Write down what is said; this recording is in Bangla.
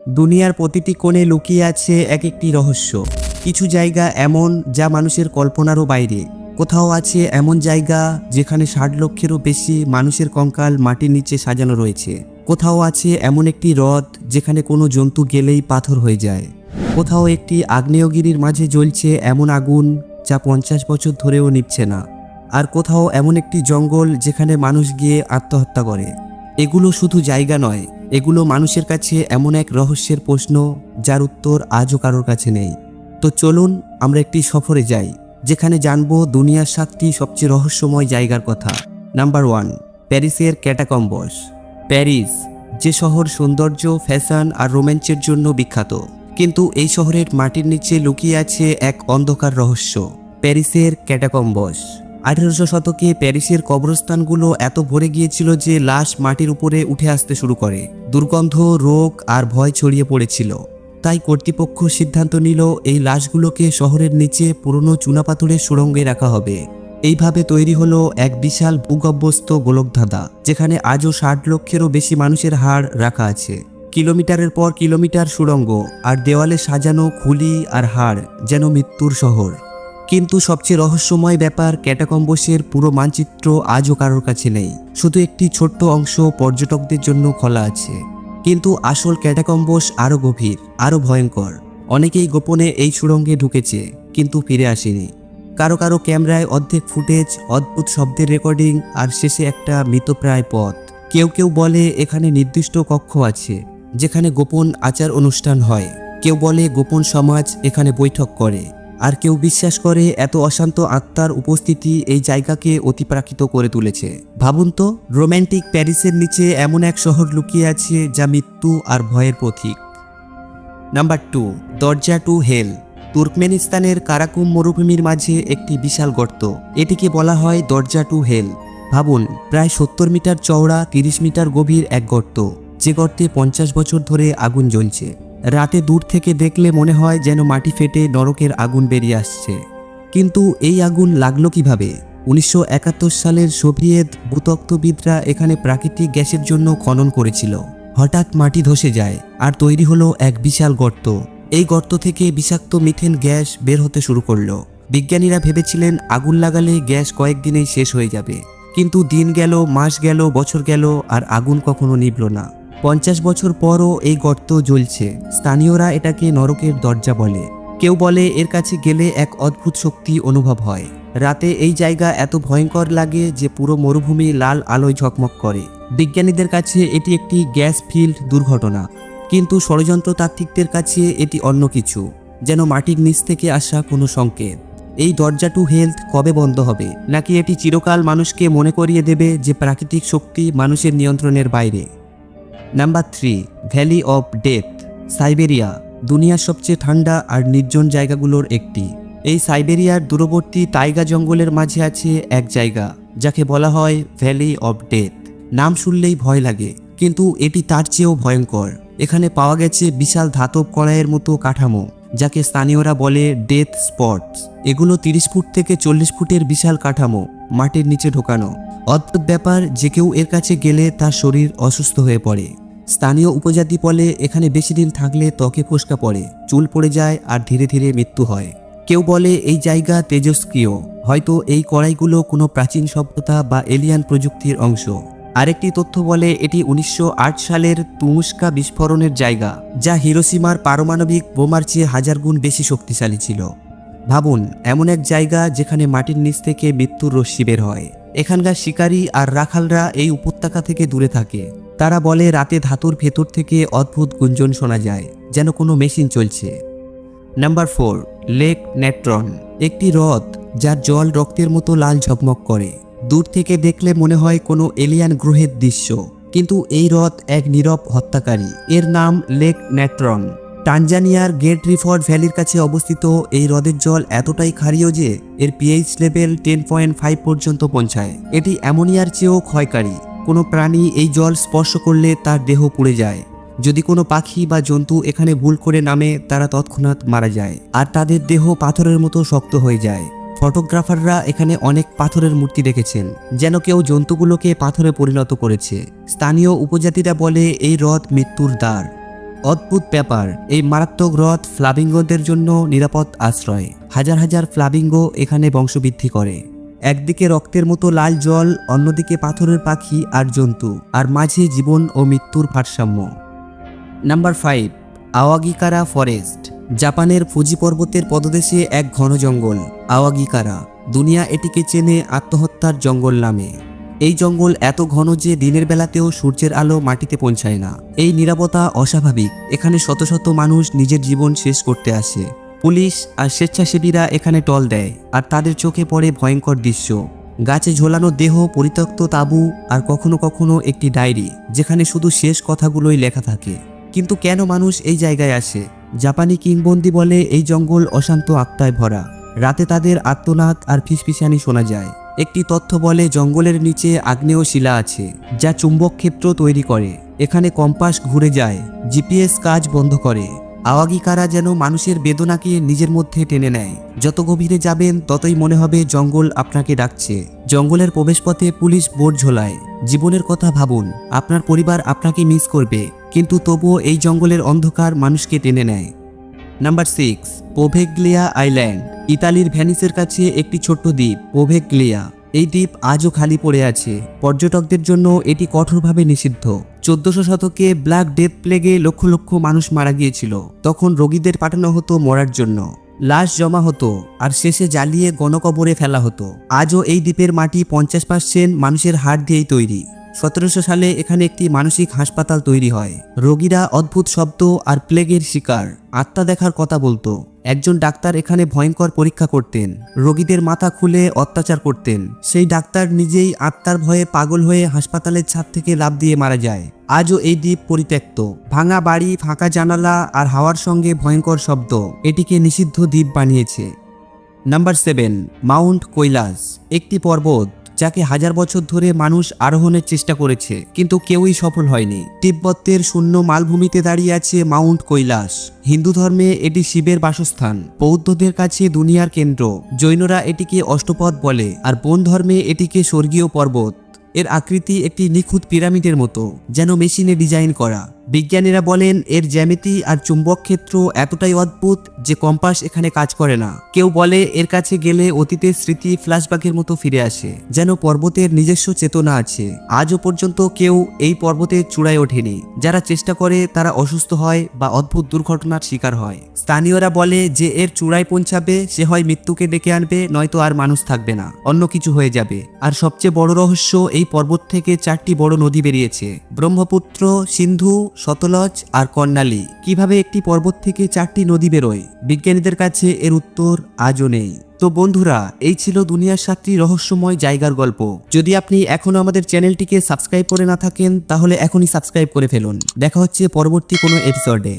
দুনিয়ার প্রতিটি কোণে লুকিয়ে আছে এক একটি রহস্য। কিছু জায়গা এমন যা মানুষের কল্পনারও বাইরে। কোথাও আছে এমন জায়গা যেখানে 60 লক্ষেরও বেশি মানুষের কঙ্কাল মাটির নিচে সাজানো রয়েছে। কোথাও আছে এমন একটি হ্রদ যেখানে কোনো জন্তু গেলেই পাথর হয়ে যায়। কোথাও একটি আগ্নেয়গিরির মাঝে জ্বলছে এমন আগুন যা 50 বছর ধরেও নিভছে না। আর কোথাও এমন একটি জঙ্গল যেখানে মানুষ গিয়ে আত্মহত্যা করে। এগুলো শুধু জায়গা নয়, এগুলো মানুষের কাছে এমন এক রহস্যের প্রশ্ন যার উত্তর আজও কারোর কাছে নেই। তো চলুন আমরা একটি সফরে যাই, যেখানে জানবো দুনিয়ার 7টি সবচেয়ে রহস্যময় জায়গার কথা। নাম্বার 1, প্যারিসের ক্যাটাকম্বস। প্যারিস, যে শহর সৌন্দর্য, ফ্যাশন আর রোম্যান্সের জন্য বিখ্যাত, কিন্তু এই শহরের মাটির নিচে লুকিয়ে আছে এক অন্ধকার রহস্য। প্যারিসের ক্যাটাকম্বস। 1800 শতকে প্যারিসের কবরস্থানগুলো এত ভরে গিয়েছিল যে লাশ মাটির উপরে উঠে আসতে শুরু করে। দুর্গন্ধ, রোগ আর ভয় ছড়িয়ে পড়েছিল। তাই কর্তৃপক্ষ সিদ্ধান্ত নিল এই লাশগুলোকে শহরের নিচে পুরনো চুনাপাথরের সুড়ঙ্গে রাখা হবে। এইভাবে তৈরি হলো এক বিশাল ভূগর্ভস্থ গোলকধাঁধা, যেখানে আজও 60 লক্ষেরও বেশি মানুষের হাড় রাখা আছে। কিলোমিটারের পর কিলোমিটার সুড়ঙ্গ, আর দেওয়ালে সাজানো খুলি আর হাড়, যেন মৃত্যুর শহর। কিন্তু সবচেয়ে রহস্যময় ব্যাপার, ক্যাটাকম্বসের পুরো মানচিত্র আজও কারোর কাছে নেই। শুধু একটি ছোট্ট অংশ পর্যটকদের জন্য খোলা আছে। কিন্তু আসল ক্যাটাকম্বস আরও গভীর, আরও ভয়ঙ্কর। অনেকেই গোপনে এই সুড়ঙ্গে ঢুকেছে কিন্তু ফিরে আসেনি। কারো কারো ক্যামেরায় অর্ধেক ফুটেজ, অদ্ভুত শব্দের রেকর্ডিং, আর শেষে একটা মৃতপ্রায় পথ। কেউ কেউ বলে এখানে নির্দিষ্ট কক্ষ আছে যেখানে গোপন আচার অনুষ্ঠান হয়। কেউ বলে গোপন সমাজ এখানে বৈঠক করে। আর কেউ বিশ্বাস করে এত অশান্ত আত্মার উপস্থিতি এই জায়গাকে অতিপ্রাকৃত করে তুলেছে। ভাবুন তো, রোম্যান্টিক প্যারিসের নিচে এমন এক শহর লুকিয়ে আছে যা মৃত্যু আর ভয়ের প্রতীক। নাম্বার 2, দরজা টু হেল। তুর্কমেনিস্তানের কারাকুম মরুভূমির মাঝে একটি বিশাল গর্ত। এটিকে বলা হয় দরজা টু হেল। ভাবুন, প্রায় 70 মিটার চওড়া, 30 মিটার গভীর এক গর্ত, যে গর্তে 50 বছর ধরে আগুন জ্বলছে। রাতে দূর থেকে দেখলে মনে হয় যেন মাটি ফেটে নরকের আগুন বেরিয়ে আসছে। কিন্তু এই আগুন লাগলো কিভাবে? 1971 সালের সোভিয়েত ভূতত্ত্ববিদরা এখানে প্রাকৃতিক গ্যাসের জন্য খনন করেছিল। হঠাৎ মাটি ধসে যায় আর তৈরি হলো এক বিশাল গর্ত। এই গর্ত থেকে বিষাক্ত মিথেন গ্যাস বের হতে শুরু করলো। বিজ্ঞানীরা ভেবেছিলেন আগুন লাগালে গ্যাস কয়েকদিনেই শেষ হয়ে যাবে। কিন্তু দিন গেল, মাস গেল, বছর গেল, আর আগুন কখনো নিভল না। 50 বছর পরও এই গর্ত জ্বলছে। স্থানীয়রা এটাকে নরকের দরজা বলে। কেউ বলে এর কাছে গেলে এক অদ্ভুত শক্তি অনুভব হয়। রাতে এই জায়গা এত ভয়ঙ্কর লাগে যে পুরো মরুভূমি লাল আলোয় ঝকমক করে। বিজ্ঞানীদের কাছে এটি একটি গ্যাস ফিল্ড দুর্ঘটনা, কিন্তু ষড়যন্ত্রতাত্ত্বিকদের কাছে এটি অন্য কিছু, যেন মাটির নিচ থেকে আসা কোনো সংকেত। এই দরজা টু হেলথ কবে বন্ধ হবে? নাকি এটি চিরকাল মানুষকে মনে করিয়ে দেবে যে প্রাকৃতিক শক্তি মানুষের নিয়ন্ত্রণের বাইরে? Number 3, valley of death. Siberia, দুনিয়ার সবচেয়ে ঠান্ডা আর নির্জন জায়গাগুলোর একটি। এই সাইবেরিয়ার দূরবর্তী তাইগা জঙ্গলের মাঝে আছে এক জায়গা যাকে বলা হয় ভ্যালি অফ ডেথ। নাম শুনলেই ভয় লাগে, কিন্তু এটি তার চেয়েও ভয়ঙ্কর। এখানে পাওয়া গেছে বিশাল ধাতব কড়াইয়ের মতো কাঠামো, যাকে স্থানীয়রা বলে ডেথ স্পটস। এগুলো 30 ফুট থেকে 40 ফুটের বিশাল কাঠামো, মাটির নিচে ঢোকানো। অদ্ভুত ব্যাপার, যে কেউ এর কাছে গেলে তার শরীর অসুস্থ হয়ে পড়ে। স্থানীয় উপজাতি বলে এখানে বেশি দিন থাকলে ত্বকে ফোস্কা পড়ে, চুল পড়ে যায় আর ধীরে ধীরে মৃত্যু হয়। কেউ বলে এই জায়গা তেজস্ক্রিয়, হয়তো এই কড়াইগুলো কোনো প্রাচীন সভ্যতা বা এলিয়ান প্রযুক্তির অংশ। আরেকটি তথ্য বলে এটি 1908 সালের তুমুস্কা বিস্ফোরণের জায়গা, যা হিরোশিমার পারমাণবিক বোমার চেয়ে 1000 গুণ বেশি শক্তিশালী ছিল। ভাবুন, এমন এক জায়গা যেখানে মাটির নিচ থেকে মৃত্যুর রশ্মি বের হয়। এখানকার শিকারী আর রাখালরা এই উপত্যকা থেকে দূরে থাকে। তারা বলে রাতে ধাতুর ভেতর থেকে অদ্ভুত গুঞ্জন শোনা যায়, যেন কোনো মেশিন চলছে। Number 4, lake Natron. একটি হ্রদ যার জল রক্তের মতো লাল ঝকমক করে। দূর থেকে দেখলে মনে হয় কোনো এলিয়ান গ্রহের দৃশ্য, কিন্তু এই হ্রদ এক নীরব হত্যাকারী। এর নাম লেক নেট্রন। টানজানিয়ার গ্রেট রিফার ভ্যালির কাছে অবস্থিত এই হ্রদের জল এতটাই ক্ষারীয় যে এর পিএইচ লেভেল 10.5 পর্যন্ত পৌঁছায়। এটি অ্যামোনিয়ার চেয়েও ক্ষয়কারী। কোনো প্রাণী এই জল স্পর্শ করলে তার দেহ পুড়ে যায়। যদি কোনো পাখি বা জন্তু এখানে ভুল করে নামে, তারা তৎক্ষণাৎ মারা যায় আর তাদের দেহ পাথরের মতো শক্ত হয়ে যায়। ফটোগ্রাফাররা এখানে অনেক পাথরের মূর্তি দেখেছেন, যেন কেউ জন্তুগুলোকে পাথরে পরিণত করেছে। স্থানীয় উপজাতিরা বলে এই হ্রদ মৃত্যুর দ্বার। অদ্ভুত ব্যাপার, এই মারাত্মক হ্রদ ফ্লামিঙ্গোদের জন্য নিরাপদ আশ্রয়। হাজার হাজার ফ্লামিঙ্গো এখানে বংশবৃদ্ধি করে। একদিকে রক্তের মতো লাল জল, অন্যদিকে পাথরের পাখি আর জন্তু, আর মাঝে জীবন ও মৃত্যুর ভারসাম্য। Number 5, Aokigahara forest. জাপানের ফুজি পর্বতের পদদেশে এক ঘন জঙ্গল আওয়াগিকারা। দুনিয়া এটিকে চেনে আত্মহত্যার জঙ্গল নামে। এই জঙ্গল এত ঘন যে দিনের বেলাতেও সূর্যের আলো মাটিতে পৌঁছায় না। এই নীরবতা অস্বাভাবিক। এখানে শত শত মানুষ নিজের জীবন শেষ করতে আসে। পুলিশ আর স্বেচ্ছাসেবীরা এখানে টল দেয়, আর তাদের চোখে পড়ে ভয়ঙ্কর দৃশ্য। গাছে ঝোলানো দেহ, পরিত্যক্ত তাঁবু, আর কখনো কখনো একটি ডায়েরি যেখানে শুধু শেষ কথাগুলোই লেখা থাকে। কিন্তু কেন মানুষ এই জায়গায় আসে? জাপানি কিংবদন্তি বলে এই জঙ্গল অশান্ত আত্মায় ভরা। রাতে তাদের আর্তনাদ আর ফিসফিসানি শোনা যায়। একটি তথ্য বলে জঙ্গলের নিচে আগ্নেয় শিলা আছে যা চুম্বক ক্ষেত্র তৈরি করে। এখানে কম্পাস ঘুরে যায়, জিপিএস কাজ বন্ধ করে। আওয়াগিকারা যেন মানুষের বেদনাকে নিজের মধ্যে টেনে নেয়। যত গভীরে যাবেন ততই মনে হবে জঙ্গল আপনাকে ডাকছে। জঙ্গলের প্রবেশপথে পুলিশ বোর্ড ঝোলায়। জীবনের কথা ভাবুন, আপনার পরিবার আপনাকে মিস করবে, কিন্তু তবুও এই জঙ্গলের অন্ধকার মানুষকে টেনে নেয়। Number 6, Poveglia island. ইতালির ভ্যানিসের কাছে একটি ছোট্ট দ্বীপ পোভেগ্লিয়া। এই দ্বীপ আজও খালি পড়ে আছে। পর্যটকদের জন্য এটি কঠোরভাবে নিষিদ্ধ। 1400 শতকে ব্ল্যাক ডেথ প্লেগে লক্ষ লক্ষ মানুষ মারা গিয়েছিল। তখন রোগীদের পাঠানো হতো মরার জন্য। লাশ জমা হতো আর শেষে জ্বালিয়ে গণকবরে ফেলা হতো। আজও এই দ্বীপের মাটি 50% মানুষের হাড় দিয়েই তৈরি। 1700 সালে এখানে একটি মানসিক হাসপাতাল তৈরি হয়। রোগীরা অদ্ভুত শব্দ আর প্লেগের শিকার। আত্মা দেখার কথা বলতো। একজন ডাক্তার এখানে ভয়ঙ্কর পরীক্ষা করতেন, রোগীদের মাথা খুলে অত্যাচার করতেন। সেই ডাক্তার নিজেই আত্মার ভয়ে পাগল হয়ে হাসপাতালের ছাদ থেকে লাফ দিয়ে মারা যায়। আজও এই দ্বীপ পরিত্যক্ত। ভাঙা বাড়ি, ফাঁকা জানালা আর হাওয়ার সঙ্গে ভয়ঙ্কর শব্দ এটিকে নিষিদ্ধ দ্বীপ বানিয়েছে। Number 7, Mount Kailash. একটি পর্বত যাকে হাজার বছর ধরে মানুষ আরোহণের চেষ্টা করেছে, কিন্তু কেউই সফল হয়নি। তিব্বতের শূন্য মালভূমিতে দাঁড়িয়ে আছে মাউন্ট কৈলাস। হিন্দু ধর্মে এটি শিবের বাসস্থান, বৌদ্ধদের কাছে দুনিয়ার কেন্দ্র, জৈনরা এটিকে অষ্টপদ বলে, আর বন ধর্মে এটিকে স্বর্গীয় পর্বত। এর আকৃতি একটি নিখুঁত পিরামিডের মতো, যেন মেশিনে ডিজাইন করা। বিজ্ঞানীরা বলেন এর জ্যামিতি আর চুম্বক ক্ষেত্র এতটাই অদ্ভুত যে কম্পাস এখানে কাজ করে না। কেউ বলে এর কাছে গেলে অতীতের স্মৃতি ফ্ল্যাশব্যাকের মতো ফিরে আসে, যেন পর্বতের নিজস্ব চেতনা আছে। আজও পর্যন্ত কেউ এই পর্বতের চূড়ায় ওঠেনি। যারা চেষ্টা করে তারা অসুস্থ হয় বা অদ্ভুত দুর্ঘটনার শিকার হয়। স্থানীয়রা বলে যে এর চূড়ায় পৌঁছাবে সে হয় মৃত্যুকে ডেকে আনবে, নয়তো আর মানুষ থাকবে না, অন্য কিছু হয়ে যাবে। আর সবচেয়ে বড় রহস্য, এই পর্বত থেকে 4টি বড় নদী বেরিয়েছে, ব্রহ্মপুত্র, সিন্ধু, সতলজ আর কর্ণালী। কিভাবে একটি পর্বত থেকে 4টি নদী বেরোয়? বিজ্ঞানীদের কাছে এর উত্তর আজও নেই। তো বন্ধুরা, এই ছিল দুনিয়ার 7টি রহস্যময় জায়গার গল্প। যদি আপনি এখনো আমাদের চ্যানেলটিকে সাবস্ক্রাইব করে না থাকেন তাহলে এখনই সাবস্ক্রাইব করে ফেলুন। দেখা হচ্ছে পরবর্তী কোনো এপিসোডে।